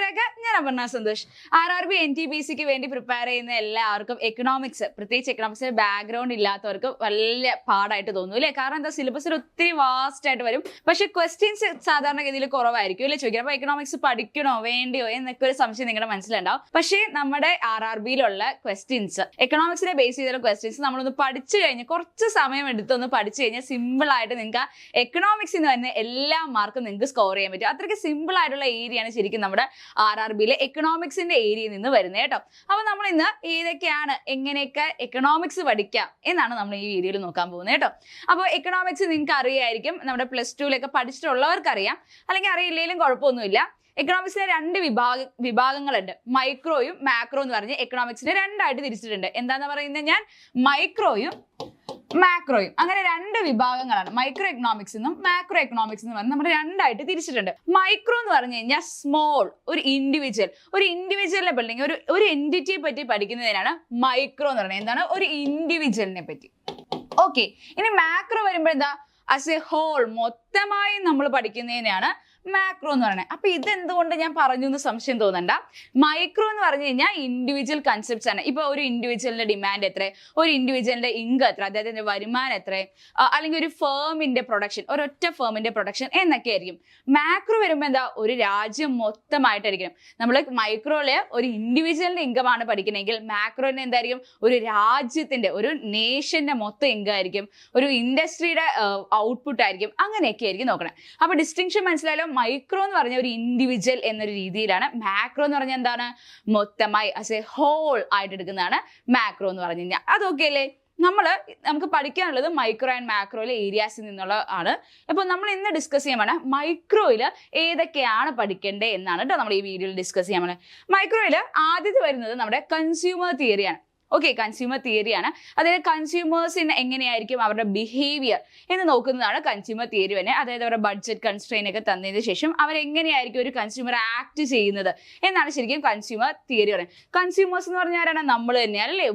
കൂട്ടുകാരൊക്കെ ഞാൻ അപർണ സന്തോഷ്. RRB NTPCക്ക് വേണ്ടി പ്രിപ്പയർ ചെയ്യുന്ന എല്ലാവർക്കും എക്കണോമിക്സ്, പ്രത്യേകിച്ച് എക്കണോമിക്സിന്റെ ബാക്ക്ഗ്രൗണ്ട് ഇല്ലാത്തവർക്ക് വലിയ പാടായിട്ട് തോന്നും അല്ലേ? കാരണം എന്താ, സിലബസിൽ ഒത്തിരി വാസ്റ്റ് ആയിട്ട് വരും, പക്ഷെ ക്വസ്റ്റ്യൻസ് സാധാരണഗതിയിൽ കുറവായിരിക്കും അല്ലേ ചോദിക്കാം. അപ്പൊ എക്കണോമിക്സ് പഠിക്കണോ വേണ്ടിയോ എന്നൊക്കെ ഒരു സംശയം നിങ്ങളുടെ മനസ്സിലുണ്ടാവും. പക്ഷേ നമ്മുടെ RRBയിലുള്ള ക്വസ്റ്റ്യൻസ്, എക്കണോമിക്സിനെ ബേസ് ചെയ്തുള്ള ക്വസ്റ്റ്യൻസ് നമ്മളൊന്ന് പഠിച്ചു കഴിഞ്ഞ് കുറച്ച് സമയം എടുത്തൊന്ന് പഠിച്ചു കഴിഞ്ഞാൽ സിമ്പിൾ ആയിട്ട് നിങ്ങൾക്ക് എക്കണോമിക്സിൽ നിന്ന് വരുന്ന എല്ലാ മാർക്കും നിങ്ങൾക്ക് സ്കോർ ചെയ്യാൻ പറ്റും. അത്രയ്ക്ക് സിമ്പിൾ ആയിട്ടുള്ള ഏരിയയാണ് ശരിക്കും നമ്മുടെ RRBയിലെ എക്കണോമിക്സിന്റെ ഏരിയയിൽ നിന്ന് വരുന്നത് കേട്ടോ. അപ്പൊ നമ്മൾ ഇന്ന് ഏതൊക്കെയാണ്, എങ്ങനെയൊക്കെ എക്കണോമിക്സ് പഠിക്കാം എന്നാണ് നമ്മൾ ഈ വീഡിയോയിൽ നോക്കാൻ പോകുന്നത് കേട്ടോ. അപ്പോൾ എക്കണോമിക്സ് നിങ്ങൾക്ക് അറിയായിരിക്കും, നമ്മുടെ +2 പഠിച്ചിട്ടുള്ളവർക്ക് അറിയാം, അല്ലെങ്കിൽ അറിയില്ലെങ്കിലും കുഴപ്പമൊന്നുമില്ല. എക്കണോമിക്സിലെ രണ്ട് വിഭാഗങ്ങളുണ്ട്, മൈക്രോയും മാക്രോ എന്ന് പറഞ്ഞ് എക്കണോമിക്സിനെ രണ്ടായിട്ട് തിരിച്ചിട്ടുണ്ട്. എന്താന്ന് പറയുന്നത്, ഞാൻ മൈക്രോയും മാക്രോയും അങ്ങനെ രണ്ട് വിഭാഗങ്ങളാണ്. മൈക്രോ എക്കണോമിക്സ് എന്നും മാക്രോ എക്കണോമിക്സ് എന്ന് പറഞ്ഞ് നമ്മൾ രണ്ടായിട്ട് തിരിച്ചിട്ടുണ്ട്. മൈക്രോ എന്ന് പറഞ്ഞു കഴിഞ്ഞാൽ സ്മോൾ, ഒരു ഇൻഡിവിജ്വലിനെ ബിൽഡിങ്, ഒരു എൻറ്റിറ്റിയെ പറ്റി പഠിക്കുന്നതിനാണ് മൈക്രോ എന്ന് പറയുന്നത്. എന്താണ്? ഒരു ഇൻഡിവിജ്വലിനെ പറ്റി. ഓക്കെ, ഇനി മാക്രോ വരുമ്പോൾ എന്താ, ആസ് എ ഹോൾ, മൊത്തമായി നമ്മൾ പഠിക്കുന്നതിനാണ് മാക്രോ എന്ന് പറയുന്നത്. അപ്പൊ ഇതെന്തുകൊണ്ട് ഞാൻ പറഞ്ഞു എന്ന് സംശയം തോന്നണ്ട. മൈക്രോ എന്ന് പറഞ്ഞു കഴിഞ്ഞാൽ ഇൻഡിവിജ്വൽ കൺസെപ്റ്റ്സ് ആണ്. ഇപ്പൊ ഒരു ഇൻഡിവിജ്വലിന്റെ ഡിമാൻഡ് എത്ര, ഒരു ഇൻഡിവിജ്വലിന്റെ ഇൻകം എത്ര, അദ്ദേഹത്തിന്റെ വരുമാനം എത്ര, അല്ലെങ്കിൽ ഒരു ഫേമിന്റെ പ്രൊഡക്ഷൻ, ഒരൊറ്റ ഫേമിന്റെ പ്രൊഡക്ഷൻ എന്നൊക്കെ ആയിരിക്കും. മാക്രോ വരുമ്പോൾ എന്താ, ഒരു രാജ്യം മൊത്തമായിട്ടായിരിക്കും. നമ്മൾ മൈക്രോയില് ഒരു ഇൻഡിവിജ്വലിന്റെ ഇൻകം ആണ് പഠിക്കണമെങ്കിൽ മാക്രോന് എന്തായിരിക്കും, ഒരു രാജ്യത്തിന്റെ, ഒരു നേഷന്റെ മൊത്തം ഇൻകം ആയിരിക്കും, ഒരു ഇൻഡസ്ട്രിയുടെ ഔട്ട്പുട്ട് ആയിരിക്കും. അങ്ങനെയൊക്കെ ആയിരിക്കും നോക്കണം. അപ്പൊ ഡിസ്റ്റിങ്ഷൻ മനസ്സിലായാലും, മൈക്രോ എന്ന് പറഞ്ഞ ഒരു ഇൻഡിവിജ്വൽ എന്നൊരു രീതിയിലാണ്, മാക്രോ എന്ന് പറഞ്ഞാൽ എന്താണ്, മൊത്തമായി ആസ് എ ഹോൾ ആയിട്ട് എടുക്കുന്നതാണ് മാക്രോ എന്ന് പറഞ്ഞു കഴിഞ്ഞാൽ. അതൊക്കെ അല്ലേ നമുക്ക് പഠിക്കാനുള്ളത് മൈക്രോ ആൻഡ് മാക്രോയിലെ ഏരിയാസിൽ നിന്നുള്ള ആണ്. അപ്പോൾ നമ്മൾ ഇന്ന് ഡിസ്കസ് ചെയ്യാൻ മൈക്രോയിൽ ഏതൊക്കെയാണ് പഠിക്കേണ്ടത് എന്നാണ് കേട്ടോ നമ്മൾ ഈ വീഡിയോയിൽ ഡിസ്കസ് ചെയ്യാൻ പോകുന്നത്. മൈക്രോയിൽ ആദ്യത്തെ വരുന്നത് നമ്മുടെ കൺസ്യൂമർ തിയറിയാണ്. ഓക്കെ, കൺസ്യൂമർ തിയറിയാണ്. അതായത് കൺസ്യൂമേഴ്സിന് എങ്ങനെയായിരിക്കും അവരുടെ ബിഹേവിയർ എന്ന് നോക്കുന്നതാണ് കൺസ്യൂമർ തിയറി തന്നെ. അതായത് അവരുടെ ബഡ്ജറ്റ് കൺസ്ട്രെയിൻ ഒക്കെ തന്നതിന് ശേഷം അവരെങ്ങനെയായിരിക്കും ഒരു കൺസ്യൂമർ ആക്ട് ചെയ്യുന്നത് എന്നാണ് ശരിക്കും കൺസ്യൂമർ തിയറി പറയുന്നത്. കൺസ്യൂമേഴ്സ് എന്ന് പറഞ്ഞാൽ ആരാണ്? നമ്മൾ തന്നെയാണ് അല്ലേ,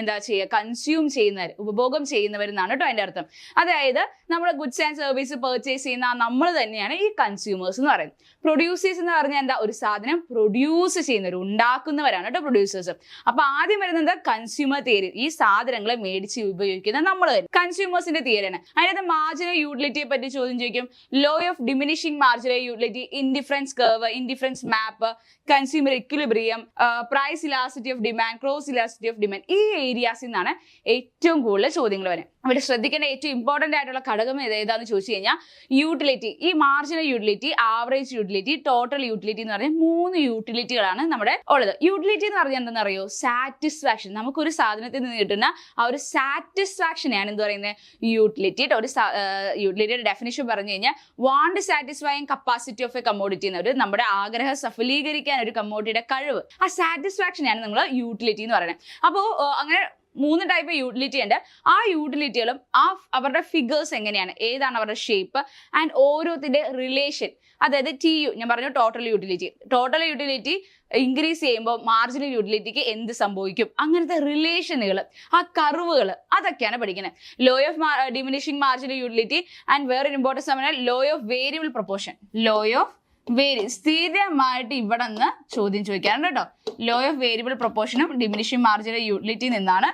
എന്താ ചെയ്യുക, കൺസ്യൂം ചെയ്യുന്നവർ, ഉപഭോഗം ചെയ്യുന്നവരെന്നാണ് കേട്ടോ അതിൻ്റെ അർത്ഥം. അതായത് നമ്മൾ ഗുഡ്സ് ആൻഡ് സർവീസ് പർച്ചേസ് ചെയ്യുന്ന നമ്മൾ തന്നെയാണ് ഈ കൺസ്യൂമേഴ്സ് എന്ന് പറയുന്നത്. പ്രൊഡ്യൂസേഴ്സ് എന്ന് പറഞ്ഞാൽ എന്താ, ഒരു സാധനം പ്രൊഡ്യൂസ് ചെയ്യുന്നവർ, ഉണ്ടാക്കുന്നവരാണ് കേട്ടോ പ്രൊഡ്യൂസേഴ്സ്. അപ്പൊ ആദ്യം വരുന്നത് കൺസ്യൂമർ തിയറി, ഈ സാധനങ്ങളെ മേടിച്ച് ഉപയോഗിക്കുന്ന നമ്മൾ തന്നെ കൺസ്യൂമേഴ്സിന്റെ തിയറിയാണ്. അതിനകത്ത് മാർജിനൽ യൂട്ടിലിറ്റിയെ പറ്റി ചോദ്യം ചോദിക്കും. Law of diminishing marginal utility, indifference curve, indifference map, consumer equilibrium, price elasticity of demand, cross elasticity of demand, ഈ ഏരിയാസിൽ നിന്നാണ് ഏറ്റവും കൂടുതൽ ചോദ്യങ്ങൾ വരെ. ഇവിടെ ശ്രദ്ധിക്കേണ്ട ഏറ്റവും ഇമ്പോർട്ടന്റ് ആയിട്ടുള്ള ഘടകം ഏതാന്ന് ചോദിച്ചു കഴിഞ്ഞാൽ യൂട്ടിലിറ്റി. ഈ marginal utility, average utility, total utility എന്ന് പറഞ്ഞ 3 യൂട്ടിലിറ്റികളാണ് നമ്മുടെ ഉള്ളത്. യൂട്ടിലിറ്റി എന്ന് പറഞ്ഞാൽ എന്താണെന്ന് അറിയോ? സാറ്റിസ്ഫാക്ഷൻ. നമുക്കൊരു സാധനത്തിൽ നിന്ന് കിട്ടുന്ന ആ ഒരു സാറ്റിസ്ഫാക്ഷനെയാണ് എന്ത് പറയുന്നത്, യൂട്ടിലിറ്റി. ഒരു യൂട്ടിലിറ്റിയുടെ ഡെഫിനിഷൻ പറഞ്ഞു കഴിഞ്ഞാൽ want satisfying capacity of A commodity എന്നൊരു, നമ്മുടെ ആഗ്രഹം സഫലീകരിക്കാൻ ഒരു കമ്മോഡിറ്റിയുടെ കഴിവ്, ആ സാറ്റിസ്ഫാക്ഷനെയാണ് നമ്മൾ യൂട്ടിലിറ്റി എന്ന് പറയുന്നത്. അപ്പോൾ അങ്ങനെ 3 ടൈപ്പ് യൂട്ടിലിറ്റി ഉണ്ട്. ആ യൂട്ടിലിറ്റികളും അവരുടെ ഫിഗേഴ്സ് എങ്ങനെയാണ്, ഏതാണ് അവരുടെ ഷേപ്പ് ആൻഡ് ഓരോത്തിന്റെ റിലേഷൻ. അതായത് TU ഞാൻ പറഞ്ഞു, ടോട്ടൽ യൂട്ടിലിറ്റി ഇൻക്രീസ് ചെയ്യുമ്പോൾ മാർജിനൽ യൂട്ടിലിറ്റിക്ക് എന്ത് സംഭവിക്കും, അങ്ങനത്തെ റിലേഷനുകൾ, ആ കർവുകൾ, അതൊക്കെയാണ് പഠിക്കുന്നത്. Law of diminishing marginal utility and വേറൊരു ഇമ്പോർട്ടൻസ് ആണ് law of variable proportion. Law of സ്ഥിരമായിട്ട് ഇവിടെ നിന്ന് ചോദ്യം ചോദിക്കാറുണ്ട് കേട്ടോ. ലോ ഓഫ് വേരിയബിൾ പ്രൊപ്പോർഷനും ഡിമിനിഷിംഗ് മാർജിനൽ യൂട്ടിലിറ്റി നിന്നാണ്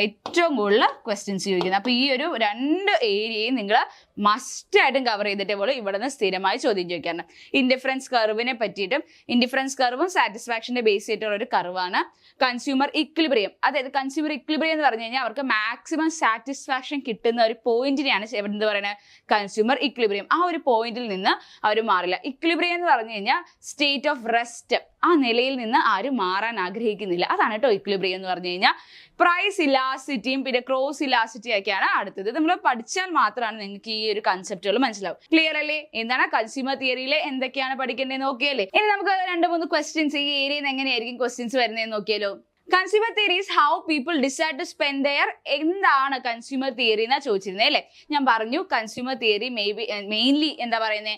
ഏറ്റവും കൂടുതൽ ക്വസ്റ്റ്യൻസ് ചോദിക്കുന്നത്. അപ്പൊ ഈ ഒരു 2 ഏരിയയും നിങ്ങൾ മസ്റ്റ് ആയിട്ടും കവർ ചെയ്തിട്ടേ പോലെ ഇവിടെ നിന്ന് സ്ഥിരമായി ചോദ്യം ചോദിക്കാറുണ്ട്. ഇൻഡിഫറൻസ് കർവിനെ പറ്റിയിട്ടും, ഇൻഡിഫറൻസ് കർവും സാറ്റിസ്ഫാക്ഷന്റെ ബേസ് ചെയ്തിട്ടുള്ള ഒരു കർവാണ്. കൺസ്യൂമർ ഇക്വിലിബ്രിയം, അതായത് കൺസ്യൂമർ ഇക്വിലിബ്രിയം എന്ന് പറഞ്ഞു കഴിഞ്ഞാൽ അവർക്ക് മാക്സിമം സാറ്റിസ്ഫാക്ഷൻ കിട്ടുന്ന ഒരു പോയിന്റിനെയാണ് എന്ത് പറയുന്നത്, കൺസ്യൂമർ ഇക്വിലിബ്രിയം. ആ ഒരു പോയിന്റിൽ നിന്ന് അവർ മാറില്ല. ഇക്വിലിബ്രിയം എന്ന് പറഞ്ഞു കഴിഞ്ഞാൽ സ്റ്റേറ്റ് ഓഫ് റെസ്റ്റ്, ആ നിലയിൽ നിന്ന് ആരും മാറാൻ ആഗ്രഹിക്കുന്നില്ല, അതാണ് കേട്ടോ ഇക്വിലിബ്രിയം എന്ന് പറഞ്ഞു കഴിഞ്ഞാൽ. പ്രൈസ് ഇലാസ്റ്റിറ്റിയും പിന്നെ ക്രോസ് ഇലാസ്റ്റിറ്റി ഒക്കെയാണ് അടുത്തത്. നമ്മൾ പഠിച്ചാൽ മാത്രമാണ് നിങ്ങൾക്ക് ഈ ഒരു കൺസെപ്റ്റുകൾ മനസ്സിലാവും. ക്ലിയർ അല്ലേ? എന്താണ് കൺസ്യൂമർ തിയറിയിലെ എന്തൊക്കെയാണ് പഠിക്കേണ്ടത് നോക്കിയല്ലേ. ഇനി നമുക്ക് 2-3 ക്വസ്റ്റ്യൻസ്, ഈ ഏരിയയിൽ നിന്ന് എങ്ങനെയായിരിക്കും ക്വസ്റ്റ്യൻസ് വരുന്നതെന്ന് നോക്കിയാലോ. Consumer theory is how people decide to spend their. എന്താണ് കൺസ്യൂമർ തിയറി എന്നാ ചോദിച്ചിരുന്നത് അല്ലേ? ഞാൻ പറഞ്ഞു കൺസ്യൂമർ തിയറി മെയിൻലി എന്താ പറയുന്നത്,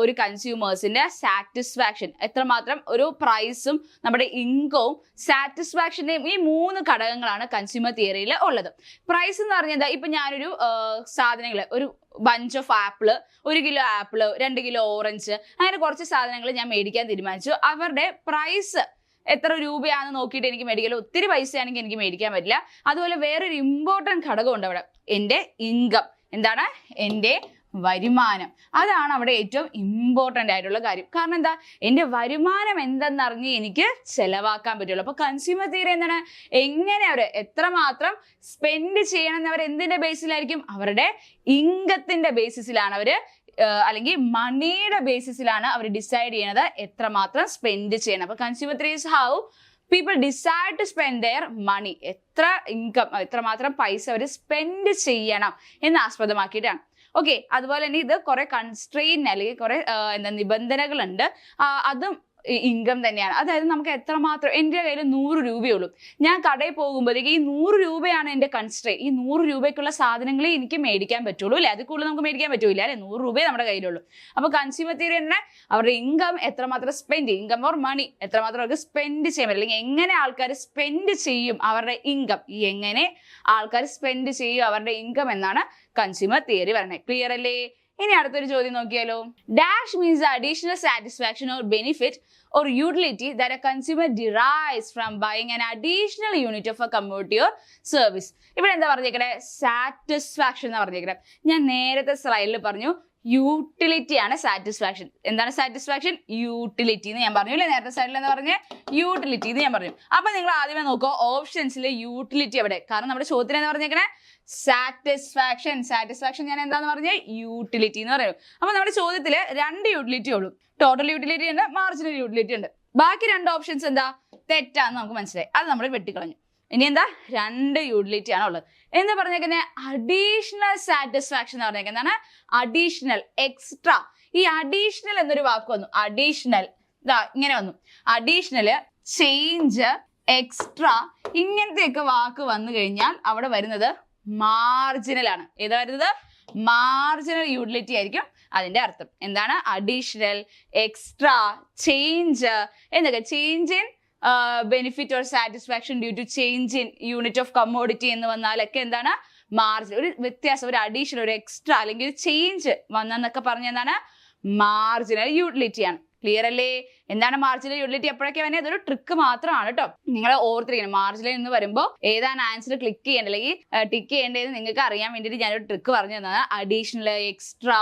ഒരു കൺസ്യൂമേഴ്സിന്റെ സാറ്റിസ്ഫാക്ഷൻ, എത്രമാത്രം ഒരു പ്രൈസും നമ്മുടെ ഇൻകവും സാറ്റിസ്ഫാക്ഷന്റെയും ഈ 3 ഘടകങ്ങളാണ് കൺസ്യൂമർ തിയറിയിൽ ഉള്ളത്. പ്രൈസ് എന്ന് പറഞ്ഞാൽ ഇപ്പൊ ഞാനൊരു സാധനങ്ങൾ, ഒരു bunch of apple, 1 kilo apple, 2 kilo orange, അങ്ങനെ കുറച്ച് സാധനങ്ങൾ ഞാൻ മേടിക്കാൻ തീരുമാനിച്ചു. അവരുടെ പ്രൈസ് എത്ര രൂപയാണെന്ന് നോക്കിയിട്ട് എനിക്ക് മേടിക്കില്ല. ഒത്തിരി പൈസയാണെങ്കിൽ എനിക്ക് മേടിക്കാൻ പറ്റില്ല. അതുപോലെ വേറൊരു ഇമ്പോർട്ടൻറ്റ് ഘടകമുണ്ട് അവിടെ, എൻ്റെ ഇൻകം. എന്താണ്? എൻ്റെ വരുമാനം. അതാണ് അവിടെ ഏറ്റവും ഇമ്പോർട്ടൻ്റ് ആയിട്ടുള്ള കാര്യം. കാരണം എന്താ, എൻ്റെ വരുമാനം എന്തെന്നറിഞ്ഞ് എനിക്ക് ചെലവാക്കാൻ പറ്റുള്ളൂ. അപ്പോൾ കൺസ്യൂമർ തിയറി എന്താണ്, എങ്ങനെ അവർ എത്രമാത്രം സ്പെൻഡ് ചെയ്യണം അവർ എന്തിൻ്റെ ബേസിലായിരിക്കും, അവരുടെ ഇൻകത്തിൻ്റെ ബേസിസിലാണ് അവർ, അല്ലെങ്കിൽ മണിയുടെ ബേസിസിലാണ് അവർ ഡിസൈഡ് ചെയ്യണത് എത്രമാത്രം സ്പെൻഡ് ചെയ്യണം. അപ്പോൾ consumer theory is how people decide to spend their money. എത്ര ഇൻകം, എത്രമാത്രം പൈസ അവർ സ്പെൻഡ് ചെയ്യണം എന്ന് ആസ്പദമാക്കിയിട്ടാണ്. ഓക്കെ, അതുപോലെ തന്നെ ഇത് കുറെ കൺസ്ട്രെയിൻ അല്ലെങ്കിൽ കുറെ നിബന്ധനകളുണ്ട്. അതും ഇൻകം തന്നെയാണ്. അതായത് നമുക്ക് എത്രമാത്രം, എൻ്റെ കയ്യിൽ 100 രൂപയുള്ളൂ, ഞാൻ കടയിൽ പോകുമ്പോഴേക്ക് ഈ 100 രൂപയാണ് എൻ്റെ കൺസ്ട്രെയിൻ. ഈ 100 രൂപയ്ക്കുള്ള സാധനങ്ങളെ എനിക്ക് മേടിക്കാൻ പറ്റുള്ളൂ അല്ലെ, അത് കൂടുതൽ നമുക്ക് മേടിക്കാൻ പറ്റൂല അല്ലെ, 100 രൂപയെ നമ്മുടെ കയ്യിലുള്ളൂ. അപ്പോൾ കൺസ്യൂമർ തിയറി തന്നെ അവരുടെ ഇൻകം എത്രമാത്രം സ്പെൻഡ് ചെയ്യും, ഇൻകം ഓർ മണി എത്രമാത്രം അവർക്ക് സ്പെൻഡ് ചെയ്യാൻ പറ്റും, അല്ലെങ്കിൽ എങ്ങനെ ആൾക്കാർ സ്പെൻഡ് ചെയ്യും അവരുടെ ഇൻകം, ഈ എങ്ങനെ ആൾക്കാർ സ്പെൻഡ് ചെയ്യും അവരുടെ ഇൻകം എന്നാണ് കൺസ്യൂമർ തിയറി പറയുന്നത്. ക്ലിയർ അല്ലേ? ഇനി അടുത്തൊരു ചോദ്യം നോക്കിയാലോ. Dash means additional satisfaction or benefit or utility that a consumer derives from buying an additional unit of a commodity or service. ഇവിടെ എന്താ പറഞ്ഞേക്കണേ, സാറ്റിസ്ഫാക്ഷൻ എന്ന് പറഞ്ഞേക്കണേ. ഞാൻ നേരത്തെ സ്ലൈഡിൽ പറഞ്ഞു യൂട്ടിലിറ്റി ആണ് സാറ്റിസ്ഫാക്ഷൻ. എന്താണ് സാറ്റിസ്ഫാക്ഷൻ? യൂട്ടിലിറ്റി എന്ന് ഞാൻ പറഞ്ഞു അല്ലേ, നേരത്തെ സ്ലൈഡിൽ എന്താ പറഞ്ഞേ, യൂട്ടിലിറ്റി എന്ന് ഞാൻ പറഞ്ഞു. അപ്പൊ നിങ്ങൾ ആദ്യമേ നോക്കുക ഓപ്ഷൻസിൽ യൂട്ടിലിറ്റി എവിടെ, കാരണം നമ്മുടെ ചോദ്യത്തിന് എന്താ പറഞ്ഞേക്കണേ, സാറ്റിസ്ഫാക്ഷൻ. സാറ്റിസ്ഫാക്ഷൻ ഞാൻ എന്താന്ന് പറഞ്ഞ യൂട്ടിലിറ്റി എന്ന് പറയുന്നത്. അപ്പൊ നമ്മുടെ ചോദ്യത്തില് 2 യൂട്ടിലിറ്റി ഉള്ളൂ. ടോട്ടൽ യൂട്ടിലിറ്റി ഉണ്ട്, മാർജിനൽ യൂട്ടിലിറ്റി ഉണ്ട്. ബാക്കി 2 ഓപ്ഷൻസ് എന്താ, തെറ്റാന്ന് നമുക്ക് മനസ്സിലായി. അത് നമ്മൾ വെട്ടിക്കളഞ്ഞു. ഇനി എന്താ, 2 യൂട്ടിലിറ്റി ആണ് ഉള്ളത്. എന്താ പറഞ്ഞേക്കുന്നത്, അഡീഷണൽ സാറ്റിസ്ഫാക്ഷൻ എന്ന് പറഞ്ഞേക്കുന്നത് എന്താണ്, അഡീഷണൽ, എക്സ്ട്രാ. ഈ അഡീഷണൽ എന്നൊരു വാക്ക് വന്നു, അഡീഷണൽ ഇതാ ഇങ്ങനെ വന്നു, അഡീഷണല്, ചേഞ്ച്, എക്സ്ട്രാ, ഇങ്ങനത്തെയൊക്കെ വാക്ക് വന്നു കഴിഞ്ഞാൽ അവിടെ വരുന്നത് മാർജിനൽ ആണ്. ഏതാ വരുന്നത്, മാർജിനൽ യൂട്ടിലിറ്റി ആയിരിക്കും അതിന്റെ അർത്ഥം. എന്താണ്, അഡീഷണൽ, എക്സ്ട്രാ, ചേഞ്ച് എന്നൊക്കെ. Change in benefit or satisfaction due to change in unit of commodity എന്ന് വന്നാലൊക്കെ എന്താണ്, മാർജിൻ. ഒരു വ്യത്യാസം, ഒരു അഡീഷണൽ, ഒരു എക്സ്ട്രാ അല്ലെങ്കിൽ ഒരു ചേഞ്ച് വന്നെന്നൊക്കെ പറഞ്ഞ എന്താണ്, മാർജിനൽ യൂട്ടിലിറ്റി ആണ്. ക്ലിയർ അല്ലേ? എന്താണ് മാർജിനൽ യൂട്ടിലിറ്റി? എപ്പോഴൊക്കെ വേണേ അതൊരു ട്രിക്ക് മാത്രമാണ് കേട്ടോ, നിങ്ങൾ ഓർത്തിരിക്കണം. മാർജിനൽ എന്ന് വരുമ്പോൾ ഏതാണ് ആൻസർ ക്ലിക്ക് ചെയ്യേണ്ടത് അല്ലെങ്കിൽ ടിക്ക് ചെയ്യേണ്ടതെന്ന് നിങ്ങൾക്ക് അറിയാൻ വേണ്ടിയിട്ട് ഞാനൊരു ട്രിക്ക് പറഞ്ഞു തന്നതാണ്. അഡീഷണൽ, എക്സ്ട്രാ,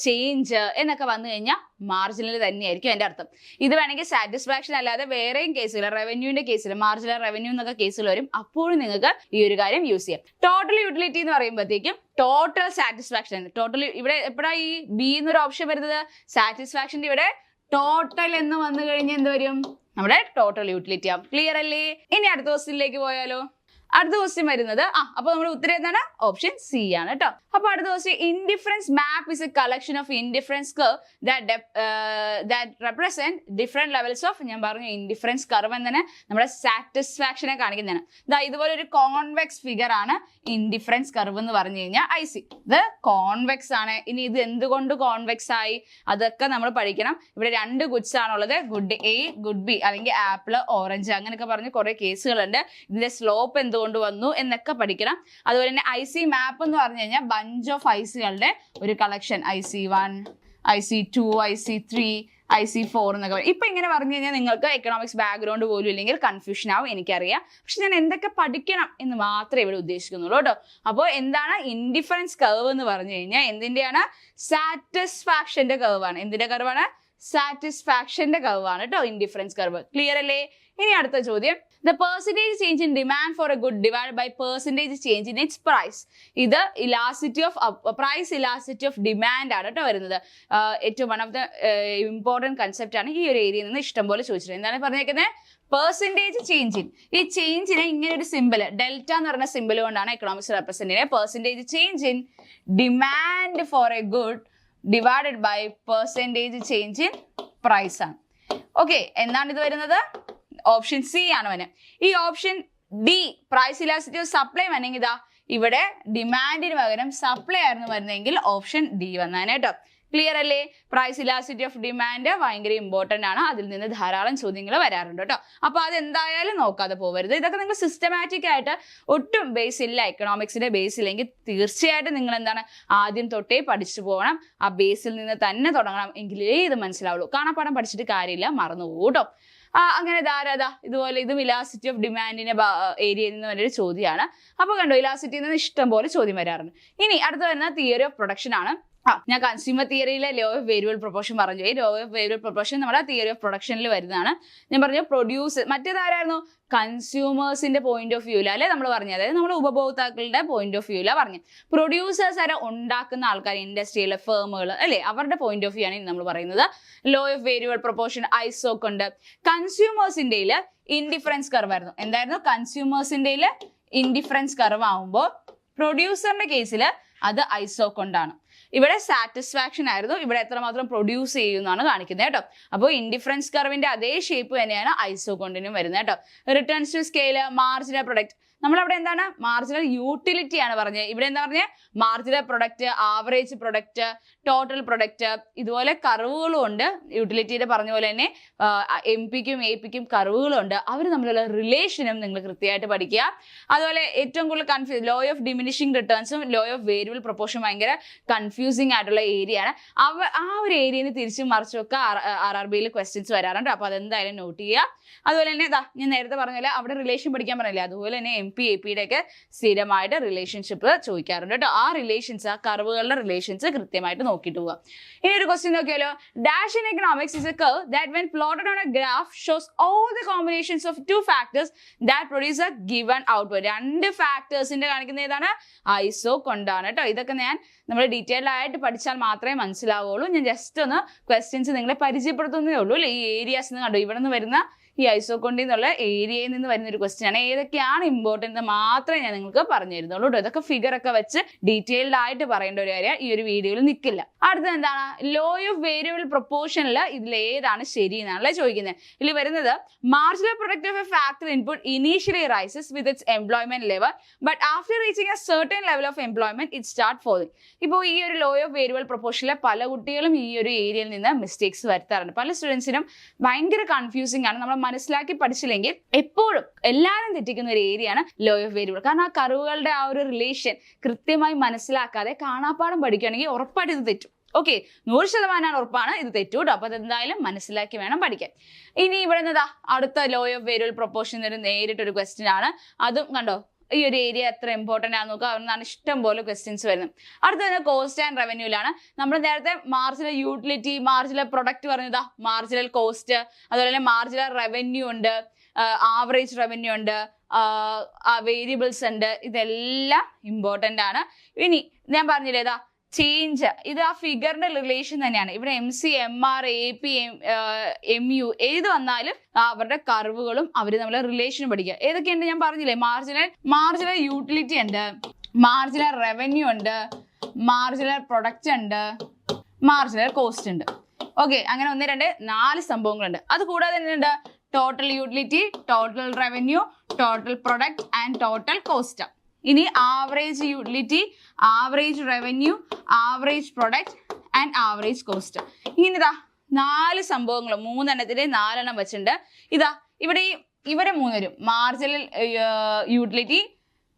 ചേഞ്ച് എന്നൊക്കെ വന്നു കഴിഞ്ഞാൽ മാർജിനൽ തന്നെയായിരിക്കും അതിന്റെ അർത്ഥം. ഇത് വേണമെങ്കിൽ സാറ്റിസ്ഫാക്ഷൻ അല്ലാതെ വേറെയും കേസുകൾ, റവന്യൂവിന്റെ കേസിൽ മാർജിനൽ റവന്യൂ എന്നൊക്കെ കേസുകൾ വരും. അപ്പോഴും നിങ്ങൾക്ക് ഈ ഒരു കാര്യം യൂസ് ചെയ്യാം. ടോട്ടൽ യൂട്ടിലിറ്റി എന്ന് പറയുമ്പോഴത്തേക്കും ടോട്ടൽ സാറ്റിസ്ഫാക്ഷൻ. ടോട്ടൽ ഇവിടെ എപ്പോഴാണ് ഈ ബി എന്നൊരു ഓപ്ഷൻ വരുന്നത്, സാറ്റിസ്ഫാക്ഷന്റെ ഇവിടെ ടോട്ടൽ എന്ന് വന്നു കഴിഞ്ഞാൽ എന്ത് വരും, നമ്മുടെ ടോട്ടൽ യൂട്ടിലിറ്റി ആവും. ക്ലിയർ അല്ലേ? ഇനി അടുത്ത ക്വസ്റ്റ്യനിലേക്ക് പോയാലോ. അടുത്ത ക്വസ്റ്റ്യൻ വരുന്നത് അപ്പൊ നമ്മുടെ ഉത്തരം എന്താണ്, ഓപ്ഷൻ സി ആണ് കേട്ടോ. അപ്പൊ അടുത്ത question, indifference map is A collection of indifference curve that represent different levels of, ഞാൻ പറഞ്ഞു ഇൻഡിഫറൻസ് കർവ് എന്നതിന് നമ്മുടെ സാറ്റിസ്ഫാക്ഷനെ കാണിക്കുന്നതാണ്. ഇതുപോലെ ഒരു കോൺവെക്സ് ഫിഗർ ആണ് ഇൻഡിഫറൻസ് കർവ് എന്ന് പറഞ്ഞു കഴിഞ്ഞാൽ IC. ഇത് കോൺവെക്സ് ആണ്. ഇനി ഇത് എന്തുകൊണ്ട് കോൺവെക്സ് ആയി അതൊക്കെ നമ്മൾ പഠിക്കണം. ഇവിടെ 2 ഗുഡ്സ് ആണുള്ളത്, ഗുഡ് എ, ഗുഡ് ബി, അല്ലെങ്കിൽ ആപ്പിള്, ഓറഞ്ച്, അങ്ങനെയൊക്കെ പറഞ്ഞ് കുറെ കേസുകളുണ്ട്. ഇതിന്റെ സ്ലോപ്പ് എന്തുകൊണ്ട് വന്നു എന്നൊക്കെ പഠിക്കണം. അതുപോലെ തന്നെ IC മാപ്പ് എന്ന് പറഞ്ഞു കഴിഞ്ഞാൽ ബഞ്ച് ഓഫ് ഐസികളുടെ ഒരു collection, IC1, IC2, IC3, IC4 എന്നൊക്കെ പറയും. ഇപ്പൊ ഇങ്ങനെ പറഞ്ഞു കഴിഞ്ഞാൽ നിങ്ങൾക്ക് എക്കണോമിക്സ് ബാക്ക്ഗ്രൗണ്ട് പോലും ഇല്ലെങ്കിൽ കൺഫ്യൂഷൻ ആവും, എനിക്കറിയാം. പക്ഷെ ഞാൻ എന്തൊക്കെ പഠിക്കണം എന്ന് മാത്രമേ ഇവിടെ ഉദ്ദേശിക്കുന്നുള്ളൂ കേട്ടോ. അപ്പോൾ എന്താണ് ഇൻഡിഫറൻസ് കർവ് എന്ന് പറഞ്ഞു കഴിഞ്ഞാൽ എന്തിന്റെയാണ്, സാറ്റിസ്ഫാക്ഷന്റെ കർവാണ്. എന്തിന്റെ കർവാണ്, സാറ്റിസ്ഫാക്ഷന്റെ കർവാണ് കേട്ടോ ഇൻഡിഫറൻസ് കർവ്. ക്ലിയർ അല്ലേ? ഇനി അടുത്ത ചോദ്യം, the percentage change in demand for a good divided by percentage change in its price. ഇത് elasticity of price, elasticity of demand ആണ് കേട്ടോ വരുന്നത്. ഏറ്റവും one of the important concept ആണ്. ഈ ഒരു ഏരിയയിൽ നിന്ന് ഇഷ്ടംപോലെ ചോദിച്ചിട്ടുണ്ട്. എന്താണ് പറഞ്ഞേക്കുന്നത്, പെർസെൻറ്റേജ് ചേഞ്ച് ഇൻ. ഈ ചേഞ്ചിനെ ഇങ്ങനെ ഒരു സിമ്പിൾ ഡെൽറ്റ എന്ന് പറയുന്ന സിമ്പിൾ കൊണ്ടാണ് എക്കണോമിക്സ് റെപ്രസെന്റ് ചെയ്യുന്നത്. Percentage change in demand for a good divided by percentage change in price ആണ്. ഓക്കെ, എന്താണ് ഇത് വരുന്നത്, ഓപ്ഷൻ സി ആണ് വന്നെ. ഈ option D price elasticity of supply വന്നെങ്കിൽ ഇതാ ഇവിടെ ഡിമാൻഡിന് പകരം സപ്ലൈ ആയിരുന്നു വരുന്നതെങ്കിൽ ഓപ്ഷൻ ഡി വന്നേനെ കേട്ടോ. ക്ലിയർ അല്ലേ? പ്രൈസ് ഇലാസ്റ്റിറ്റി ഓഫ് ഡിമാൻഡ് ഭയങ്കര ഇമ്പോർട്ടന്റ് ആണ്. അതിൽ നിന്ന് ധാരാളം ചോദ്യങ്ങൾ വരാറുണ്ട് കേട്ടോ. അപ്പൊ അത് എന്തായാലും നോക്കാതെ പോകരുത്. ഇതൊക്കെ നിങ്ങൾ സിസ്റ്റമാറ്റിക് ആയിട്ട് ഒട്ടും ബേസ് ഇല്ല, എക്കണോമിക്സിന്റെ ബേസ് ഇല്ലെങ്കിൽ തീർച്ചയായിട്ടും നിങ്ങൾ എന്താണ് ആദ്യം തൊട്ടേ പഠിച്ചു പോകണം. ആ ബേസിൽ നിന്ന് തന്നെ തുടങ്ങണം, എങ്കിലേ ഇത് മനസ്സിലാവുള്ളൂ. കാണാപ്പാഠം പഠിച്ചിട്ട് കാര്യമില്ല, മറന്നു പോകും കേട്ടോ. അങ്ങനെ ധാരാ ഇതുപോലെ ഇതും ഇലാസ്റ്റിറ്റി ഓഫ് ഡിമാൻഡിന്റെ ഏരിയയിൽ നിന്ന് വരുന്ന ചോദ്യമാണ്. അപ്പൊ കണ്ടോ, ഇലാസ്റ്റിറ്റിയിൽ നിന്ന് ഇഷ്ടം പോലെ ചോദ്യം വരാറുണ്ട്. ഇനി അടുത്ത് വരുന്ന തിയറി ഓഫ് പ്രൊഡക്ഷൻ ആണ്. ഞാൻ കൺസ്യൂമർ തിയറിയിലെ ലോ ഓഫ് വേരിയബിൾ പ്രൊപ്പോർഷൻ പറഞ്ഞു. ഈ ലോ ഓഫ് വേരിയബിൾ പ്രൊപ്പോർഷൻ നമ്മുടെ തിയറി ഓഫ് പ്രൊഡക്ഷനിൽ വരുന്നതാണ്. ഞാൻ പറഞ്ഞു പ്രൊഡ്യൂസ്, മറ്റേതാരായിരുന്നു കൺസ്യൂമേഴ്സിന്റെ പോയിന്റ് ഓഫ് വ്യൂല അല്ലെ നമ്മൾ പറഞ്ഞു, അതായത് നമ്മുടെ ഉപഭോക്താക്കളുടെ പോയിന്റ് ഓഫ് വ്യൂല പറഞ്ഞു. പ്രൊഡ്യൂസേഴ്സ് ആരെ ഉണ്ടാക്കുന്ന ആൾക്കാർ, ഇൻഡസ്ട്രിയിലെ ഫേമുകൾ അല്ലെ, അവരുടെ പോയിന്റ് ഓഫ് വ്യൂ ആണ് നമ്മൾ പറയുന്നത്. ലോ ഓഫ് വേരിയബിൾ പ്രൊപ്പോർഷൻ ഐസോക് ഉണ്ട്. കൺസ്യൂമേഴ്സിന്റെ ഇൻഡിഫറൻസ് കർവ് ആയിരുന്നു. എന്തായിരുന്നു? കൺസ്യൂമേഴ്സിന്റെ ഇൻഡിഫറൻസ് കർവ് ആവുമ്പോൾ പ്രൊഡ്യൂസറിന്റെ കേസിൽ അത് ഐസോക് കൊണ്ടാണ്. ഇവിടെ സാറ്റിസ്ഫാക്ഷൻ ആയിരുന്നു, ഇവിടെ എത്രമാത്രം പ്രൊഡ്യൂസ് ചെയ്യുന്നതാണ് കാണിക്കുന്നത് കേട്ടോ. അപ്പോൾ ഇൻഡിഫറൻസ് കർവിന്റെ അതേ ഷേപ്പ് തന്നെയാണ് ഐസോക് കൊണ്ടിനും വരുന്നത് കേട്ടോ. Returns to scale, marginal product, നമ്മളവിടെ എന്താണ് മാർജിനൽ യൂട്ടിലിറ്റി ആണ് പറഞ്ഞത്. ഇവിടെ എന്താ പറഞ്ഞത്? Marginal product, average product, total product, ഇതുപോലെ കർവുകളും ഉണ്ട്. യൂട്ടിലിറ്റിയുടെ പറഞ്ഞ പോലെ തന്നെ എം പിക്കും എ പിക്കും കർവുകളും ഉണ്ട്. അവർ തമ്മിലുള്ള റിലേഷനും നിങ്ങൾ കൃത്യമായിട്ട് പഠിക്കുക. അതുപോലെ ഏറ്റവും കൂടുതൽ ലോ ഓഫ് ഡിമിനിഷിംഗ് റിട്ടേൺസും ലോ ഓഫ് വേരിയബിൾ പ്രൊപ്പോർഷൻ ഭയങ്കര കൺഫ്യൂസിംഗ് ആയിട്ടുള്ള ഏരിയ ആണ്. ആ ഒരു ഏരിയയിൽ തിരിച്ചും മറിച്ചുമൊക്കെ RRBയിൽ ക്വസ്റ്റ്യൻസ് വരാറുണ്ട്. അപ്പൊ അതെന്തായാലും നോട്ട് ചെയ്യുക. അതുപോലെ തന്നെ ഞാൻ നേരത്തെ പറഞ്ഞ അവിടെ റിലേഷൻ പഠിക്കാൻ പറഞ്ഞില്ലേ, അതുപോലെ തന്നെ MP AP ഒക്കെ സ്ഥിരമായിട്ട് റിലേഷൻഷിപ്പ് ചോദിക്കാറുണ്ട് കേട്ടോ. ആ റിലേഷൻസ്, ആ കർവുകളുടെ റിലേഷൻസ് കൃത്യമായിട്ട് നോക്കിയിട്ട് പോവുക. ഇനി ഒരു ക്വസ്റ്റ്യൻ നോക്കിയാലോ. Dash in economics is A curve that when plotted on A graph shows all the combinations of two factors that produce A given output. രണ്ട് ഫാക്ടേഴ്സിന്റെ കാണിക്കുന്ന ഏതാണ്? ഐസോക് കൊണ്ടാണ് കേട്ടോ. ഇതൊക്കെ നമ്മൾ ഡീറ്റെയിൽഡ് ആയിട്ട് പഠിച്ചാൽ മാത്രമേ മനസ്സിലാവുള്ളൂ. ഞാൻ ജസ്റ്റ് ഒന്ന് ക്വസ്റ്റ്യൻസ് നിങ്ങളെ പരിചയപ്പെടുത്തുന്നേ ഉള്ളൂ അല്ലേ. ഈ ഏരിയാസ് കണ്ടു, ഇവിടെ നിന്ന് വരുന്ന ഈ ഐസോക് കൊണ്ടിൽ നിന്നുള്ള ഏരിയയിൽ നിന്ന് വരുന്ന ഒരു ക്വസ്റ്റ്യൻ ആണ്. ഏതൊക്കെയാണ് ഇമ്പോർട്ടൻ്റ് മാത്രമേ ഞാൻ നിങ്ങൾക്ക് പറഞ്ഞു തരുന്നുള്ളൂ കേട്ടോ. ഇതൊക്കെ ഫിഗർ ഒക്കെ വെച്ച് ഡീറ്റെയിൽഡ് ആയിട്ട് പറയേണ്ട ഒരു കാര്യം ഈ ഒരു വീഡിയോയിൽ നിൽക്കില്ല. അടുത്തത് എന്താണ്? ലോ ഓഫ് വേരിയബിൾ പ്രൊപ്പോർഷനിൽ ഇതിൽ ഏതാണ് ശരി എന്നാണല്ലേ ചോദിക്കുന്നത്. ഇതിൽ വരുന്നത് marginal product of A factor input initially rises with its employment level but after reaching A certain level of employment it start falling. ഇപ്പോൾ ഈ ഒരു ലോ ഓഫ് വേരിയബിൾ പ്രൊപ്പോർഷനിലെ പല കുട്ടികളും ഈ ഒരു ഏരിയയിൽ നിന്ന് മിസ്റ്റേക്സ് വരുത്താറുണ്ട്. പല സ്റ്റുഡൻസിനും ഭയങ്കര കൺഫ്യൂസിംഗ് ആണ്. നമ്മൾ മനസ്സിലാക്കി പഠിച്ചില്ലെങ്കിൽ എപ്പോഴും എല്ലാവരും തെറ്റിക്കുന്ന ഒരു ഏരിയ ആണ് ലോ ഓഫ് വേരിയബിൾ. കാരണം ആ കർവുകളുടെ ആ ഒരു റിലേഷൻ കൃത്യമായി മനസ്സിലാക്കാതെ കാണാപ്പാഠം പഠിക്കുകയാണെങ്കിൽ ഉറപ്പായിട്ട് ഇത് തെറ്റും. ഓക്കെ, 100% ഉറപ്പാണ് ഇത് തെറ്റു കേട്ടോ. അപ്പൊ അതെന്തായാലും മനസ്സിലാക്കി വേണം പഠിക്കാൻ. ഇനി ഇവിടെ നിന്നതാ അടുത്ത ലോ ഓഫ് വേരിയബിൾ പ്രൊപ്പോർഷൻ നേരിട്ടൊരു ക്വസ്റ്റ്യൻ ആണ്. അതും കണ്ടോ, ഈ ഒരു ഏരിയ എത്ര ഇമ്പോർട്ടൻ്റ് ആണെന്ന് നോക്കുക. അവിടെ ഇഷ്ടം പോലെ ക്വസ്റ്റ്യൻസ് വരുന്നത്. അടുത്തത് കോസ്റ്റ് ആൻഡ് റവന്യൂലാണ്. നമ്മൾ നേരത്തെ മാർജിനൽ യൂട്ടിലിറ്റി, മാർജിനൽ പ്രൊഡക്റ്റ് പറഞ്ഞതാ, മാർജിനൽ കോസ്റ്റ്, അതുപോലെ തന്നെ മാർജിനൽ റവന്യൂ ഉണ്ട്, ആവറേജ് റവന്യൂ ഉണ്ട്, വേരിയബിൾസ് ഉണ്ട്. ഇതെല്ലാം ഇമ്പോർട്ടൻ്റ് ആണ്. ഇനി ഞാൻ പറഞ്ഞില്ലേ ഇതാ ചേഞ്ച്, ഇത് ആ ഫിഗറിന്റെ റിലേഷൻ തന്നെയാണ്. ഇവിടെ MC MR AP MU ഏത് വന്നാലും അവരുടെ കർവുകളും അവർ നമ്മളെ റിലേഷൻ പഠിക്കുക. ഏതൊക്കെയുണ്ട് ഞാൻ പറഞ്ഞില്ലേ, മാർജിനൽ യൂട്ടിലിറ്റി ഉണ്ട്, മാർജിനൽ റവന്യൂ ഉണ്ട്, മാർജിനൽ പ്രൊഡക്റ്റ് ഉണ്ട്, മാർജിനൽ കോസ്റ്റ് ഉണ്ട്. ഓക്കെ, അങ്ങനെ 1 2 4 സംഭവങ്ങളുണ്ട്. അത് കൂടാതെ തന്നെയുണ്ട് total utility, total revenue, total product and total cost. ഇനി average utility, average revenue, average product and average cost. ഇങ്ങനെ 4 സംഭവങ്ങൾ, 3 എണ്ണത്തിന്റെ 4 എണ്ണം വെച്ചിട്ടുണ്ട്. ഇവരെ 3 പേരും marginal utility,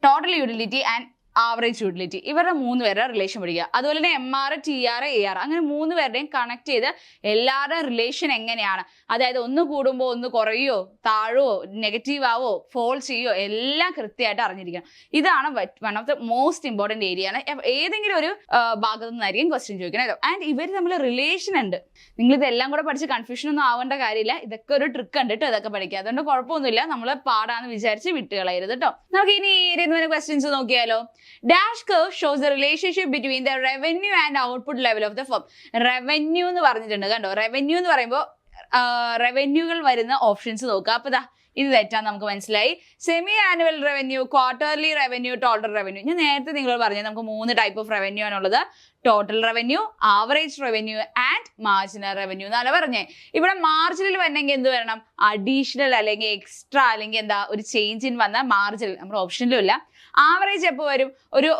total utility and average utility, ഇവരുടെ 3 പേരുടെ റിലേഷൻ പഠിക്കുക. അതുപോലെ തന്നെ MR TR AR, അങ്ങനെ 3 പേരുടെയും കണക്ട് ചെയ്ത് എല്ലാവരുടെയും റിലേഷൻ എങ്ങനെയാണ്, അതായത് ഒന്ന് കൂടുമ്പോൾ ഒന്ന് കുറയോ താഴുവോ നെഗറ്റീവ് ആവോ ഫോൾ ചെയ്യോ എല്ലാം കൃത്യമായിട്ട് അറിഞ്ഞിരിക്കണം. ഇതാണ് one of the most important area ആണ്. ഏതെങ്കിലും ഒരു ഭാഗത്തു നിന്നായിരിക്കും ക്വസ്റ്റ്യൻ ചോദിക്കുന്നത്. ആൻഡ് ഇവർ തമ്മിൽ റിലേഷൻ ഉണ്ട്. നിങ്ങൾ ഇതെല്ലാം കൂടെ പഠിച്ച് കൺഫ്യൂഷൻ ഒന്നും ആവേണ്ട കാര്യമില്ല. ഇതൊക്കെ ഒരു ട്രിക്ക് ഉണ്ട് കേട്ടോ, ഇതൊക്കെ പഠിക്കുക. അതുകൊണ്ട് കുഴപ്പമൊന്നുമില്ല, നമ്മൾ പാടാന്ന് വിചാരിച്ച് വിട്ടുകളയരുത് കേട്ടോ. നമുക്ക് ഇനി ഈ ഏരിയയിൽ നിന്ന് ക്വസ്റ്റ്യൻസ് നോക്കിയാലോ. Dash curve shows the relationship between the revenue and output level of the firm. Revenue എന്ന് പറഞ്ഞിട്ടുണ്ട് കണ്ടോ. റവന്യൂ എന്ന് പറയുമ്പോൾ റവന്യൂകൾ വരുന്ന ഓപ്ഷൻസ് നോക്കുക. അപ്പൊ ഇത് തെറ്റാന്ന് നമുക്ക് മനസ്സിലായി. Semi annual revenue, quarterly revenue, total revenue. ഞാൻ നേരത്തെ നിങ്ങളോട് പറഞ്ഞു നമുക്ക് 3 ടൈപ്പ് ഓഫ് റവന്യൂ ആണുള്ളത്. Total revenue, average revenue and marginal revenue എന്നാണ് പറഞ്ഞേ. ഇവിടെ മാർജിനൽ വരണമെങ്കിൽ എന്ത് വരണം? അഡീഷണൽ അല്ലെങ്കിൽ എക്സ്ട്രാ അല്ലെങ്കിൽ എന്താ ഒരു ചേഞ്ച് ഇൻ വന്ന മാർജിനൽ നമ്മുടെ ഓപ്ഷനിലും ഇല്ല. ആവറേജ് എപ്പോൾ വരും? ഒരു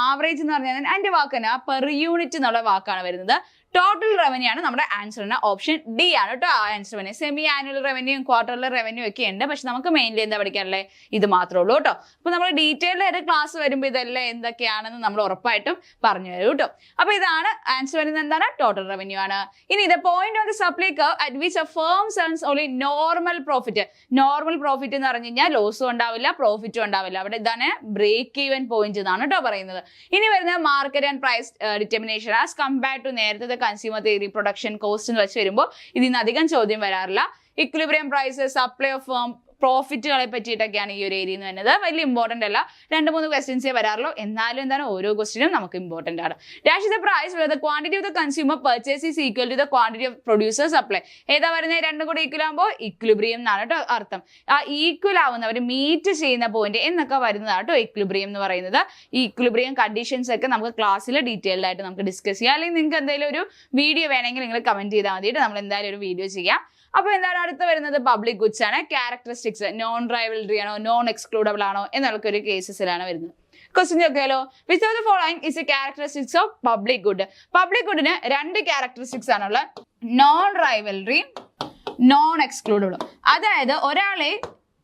ആവറേജ് എന്ന് പറഞ്ഞാൽ അതിന്റെ വാക്ക് തന്നെ പെർ യൂണിറ്റ് എന്നുള്ള വാക്കാണ് വരുന്നത്. ടോട്ടൽ റവന്യൂ ആണ് നമ്മുടെ ആൻസറിന്. ഓപ്ഷൻ ഡി ആണ് കേട്ടോ ആൻസർ വരുന്നത്. Semi annual revenue, quarterly revenue ഒക്കെ ഉണ്ട്. പക്ഷെ നമുക്ക് മെയിൻലി എന്താ പഠിക്കാനല്ലേ? ഇത് മാത്രമേ ഉള്ളൂ കേട്ടോ. അപ്പൊ നമ്മൾ ഡീറ്റെയിൽഡ് ആയിട്ട് ക്ലാസ് വരുമ്പോൾ ഇതെല്ലാം എന്തൊക്കെയാണെന്ന് നമ്മൾ ഉറപ്പായിട്ടും പറഞ്ഞു തരും കേട്ടോ. അപ്പൊ ഇതാണ് ആൻസർ വരുന്നത്. എന്താണ്? ടോട്ടൽ റവന്യൂ ആണ്. ഇനി ഇത് point of the supply curve at which a firm earns only normal profit. Normal profit എന്ന് പറഞ്ഞു കഴിഞ്ഞാൽ ലോസും ഉണ്ടാവില്ല, പ്രോഫിറ്റും ഉണ്ടാവില്ല. അവിടെ ഇതാണ് ബ്രേക്ക് ഈവൻ പോയിന്റ് എന്നാണ് കേട്ടോ പറയുന്നത്. ഇനി വരുന്നത് market and price determination as compared to നേരത്തെ കൺസ്യൂമർ തിയറി പ്രൊഡക്ഷൻ കോസ്റ്റ് എന്ന് വെച്ച് വരുമ്പോൾ ഇതിന് അധികം ചോദ്യം വരാറില്ല. Equilibrium price, supply of firm, പ്രോഫിറ്റുകളെ പറ്റിയിട്ടൊക്കെയാണ് ഈ ഒരു ഏരിയ എന്ന് പറയുന്നത്. വലിയ ഇമ്പോർട്ടന്റ് അല്ല, 2-3 ക്വസ്റ്റ്യൻസേ വരാറുള്ളൂ. എന്നാലും എന്താണ് ഓരോ ക്വസ്റ്റിനും നമുക്ക് ഇമ്പോർട്ടന്റ് ആണ്. Dash the price where the quantity of the consumer purchase is equal to the quantity of producer supply. ഏതാ വരുന്നത്? രണ്ടും കൂടെ ഈക്വൽ ആകുമ്പോൾ ഇക്വിലിബ്രിയം എന്നാണ് കേട്ടോ അർത്ഥം. ആ ഈക്വൽ ആവുന്നവർ മീറ്റ് ചെയ്യുന്ന പോയിന്റ് എന്നൊക്കെ വരുന്നതാണ് കേട്ടോ ഇക്വിലിബ്രിയം എന്ന് പറയുന്നത്. ഈ ഇക്വിലിബ്രിയം കണ്ടീഷൻസ് ഒക്കെ നമുക്ക് ക്ലാസ്സിൽ ഡീറ്റെയിൽഡ് ആയിട്ട് നമുക്ക് ഡിസ്കസ് ചെയ്യാം. അല്ലെങ്കിൽ നിങ്ങൾക്ക് എന്തെങ്കിലും ഒരു വീഡിയോ വേണമെങ്കിൽ നിങ്ങൾ കമന്റ് ചെയ്താൽ മതിയിട്ട് നമ്മൾ എന്തായാലും ഒരു വീഡിയോ ചെയ്യാം. അപ്പൊ എന്താണ് അടുത്ത് വരുന്നത്? പബ്ലിക് ഗുഡ്സ് ആണ്. ക്യാരക്ടറിസ്റ്റിക്സ് നോൺ റൈവൽറി ആണോ നോൺ എക്സ്ക്ലൂഡബിൾ ആണോ എന്നുള്ള ഒരു കേസസിലാണ് വരുന്നത്. ക്വസ്റ്റ്യൻ നോക്കിയാലോ? Which of the following is a characteristics of public good? Public ഗുഡിന് 2 ക്യാരക്ടറിസ്റ്റിക്സ് ആണുള്ളത്. Non rivalry, non excludable. അതായത് ഒരാളെ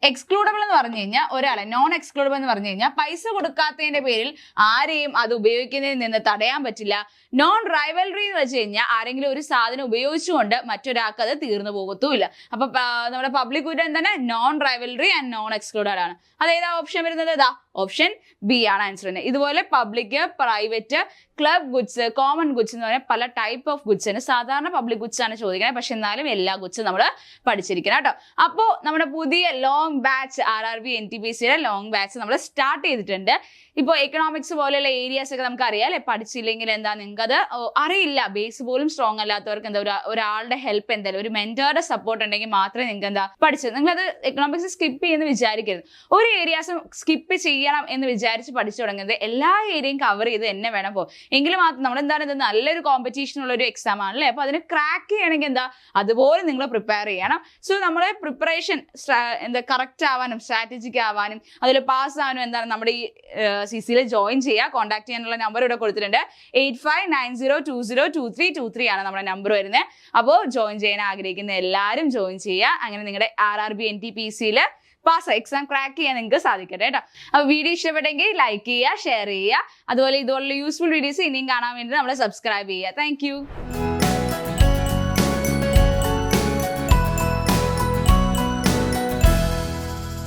എക്സ്ക്ലൂഡബിൾ എന്ന് പറഞ്ഞു കഴിഞ്ഞാൽ, ഒരാളെ നോൺ എക്സ്ക്ലൂഡബിൾ എന്ന് പറഞ്ഞു കഴിഞ്ഞാൽ പൈസ കൊടുക്കാത്തതിന്റെ പേരിൽ ആരെയും അത് ഉപയോഗിക്കുന്നതിൽ നിന്ന് തടയാൻ പറ്റില്ല. നോൺ റൈവൽറി എന്ന് വെച്ച് കഴിഞ്ഞാൽ ആരെങ്കിലും ഒരു സാധനം ഉപയോഗിച്ചുകൊണ്ട് മറ്റൊരാൾക്ക് അത് തീർന്നു പോകത്തുമില്ല. അപ്പൊ നമ്മുടെ പബ്ലിക് ഗുഡ് എന്താണ്? Non rivalry and non excluded ആണ്. അതേതാ ഓപ്ഷൻ വരുന്നത്? ഇതാ ഓപ്ഷൻ ബി ആണ് ആൻസർ. ഇതുപോലെ public, private, club goods, common goods എന്ന് പറഞ്ഞാൽ പല ടൈപ്പ് ഓഫ് ഗുഡ്സിന് സാധാരണ പബ്ലിക് ഗുഡ്സ് ആണ് ചോദിക്കുന്നത്. പക്ഷെ എന്നാലും എല്ലാ ഗുഡ്സും നമ്മൾ പഠിച്ചിരിക്കണം കേട്ടോ. അപ്പോൾ നമ്മുടെ പുതിയ ലോങ് ബാച്ച് RRB NTPCയുടെ ലോങ് ബാച്ച് നമ്മൾ സ്റ്റാർട്ട് ചെയ്തിട്ടുണ്ട്. ഇപ്പോൾ എക്കണോമിക്സ് പോലെയുള്ള ഏരിയാസ് ഒക്കെ നമുക്ക് അറിയാം അല്ലെ. പഠിച്ചില്ലെങ്കിൽ എന്താ നിങ്ങൾക്ക് അത് അറിയില്ല, ബേസ് പോലും സ്ട്രോങ് അല്ലാത്തവർക്ക് എന്താ ഒരാളുടെ ഹെൽപ്പ് എന്തായാലും ഒരു മെന്ററുടെ സപ്പോർട്ട് ഉണ്ടെങ്കിൽ മാത്രമേ നിങ്ങൾക്ക് എന്താ പഠിച്ചത്. നിങ്ങളത് എക്കണോമിക്സ് സ്കിപ്പ് ചെയ്യുന്ന വിചാരിക്കരുത്. ഒരു ഏരിയാസും സ്കിപ്പ് ചെയ്യണം എന്ന് വിചാരിച്ച് പഠിച്ചു തുടങ്ങുന്നത് എല്ലാ ഏരിയയും കവർ ചെയ്ത് തന്നെ വേണം പോകും. എങ്കിലും മാത്രം നമ്മളെന്താണ് ഇത് നല്ലൊരു കോമ്പറ്റീഷൻ ഉള്ള ഒരു എക്സാം ആണല്ലേ. അപ്പൊ അതിന് ക്രാക്ക് ചെയ്യണമെങ്കിൽ എന്താ അതുപോലെ നിങ്ങൾ പ്രിപ്പയർ ചെയ്യണം. സോ നമ്മളെ പ്രിപ്പറേഷൻ എന്താ കറക്റ്റ് ആവാനും സ്ട്രാറ്റജിക് ആവാനും അതിൽ പാസ് ആവാനും എന്താണ് നമ്മുടെ ഈ CCയിൽ ജോയിൻ ചെയ്യുക. കോൺടാക്ട് ചെയ്യാനുള്ള നമ്പർ ഇവിടെ കൊടുത്തിട്ടുണ്ട്. 8590202323 ആണ് നമ്മുടെ നമ്പർ വരുന്നത്. അപ്പോൾ ജോയിൻ ചെയ്യാൻ ആഗ്രഹിക്കുന്ന എല്ലാവരും ജോയിൻ ചെയ്യുക. അങ്ങനെ നിങ്ങളുടെ RRB NTPCയിൽ പാസ് എക്സാം ക്രാക്ക് ചെയ്യാൻ നിങ്ങൾക്ക് സാധിക്കട്ടെ കേട്ടോ. അപ്പോൾ വീഡിയോ ഇഷ്ടപ്പെട്ടെങ്കിൽ ലൈക്ക് ചെയ്യുക, ഷെയർ ചെയ്യുക. അതുപോലെ ഇതുപോലുള്ള യൂസ്ഫുൾ വീഡിയോസ് ഇനിയും കാണാൻ വേണ്ടി നമ്മളെ സബ്സ്ക്രൈബ് ചെയ്യുക. താങ്ക്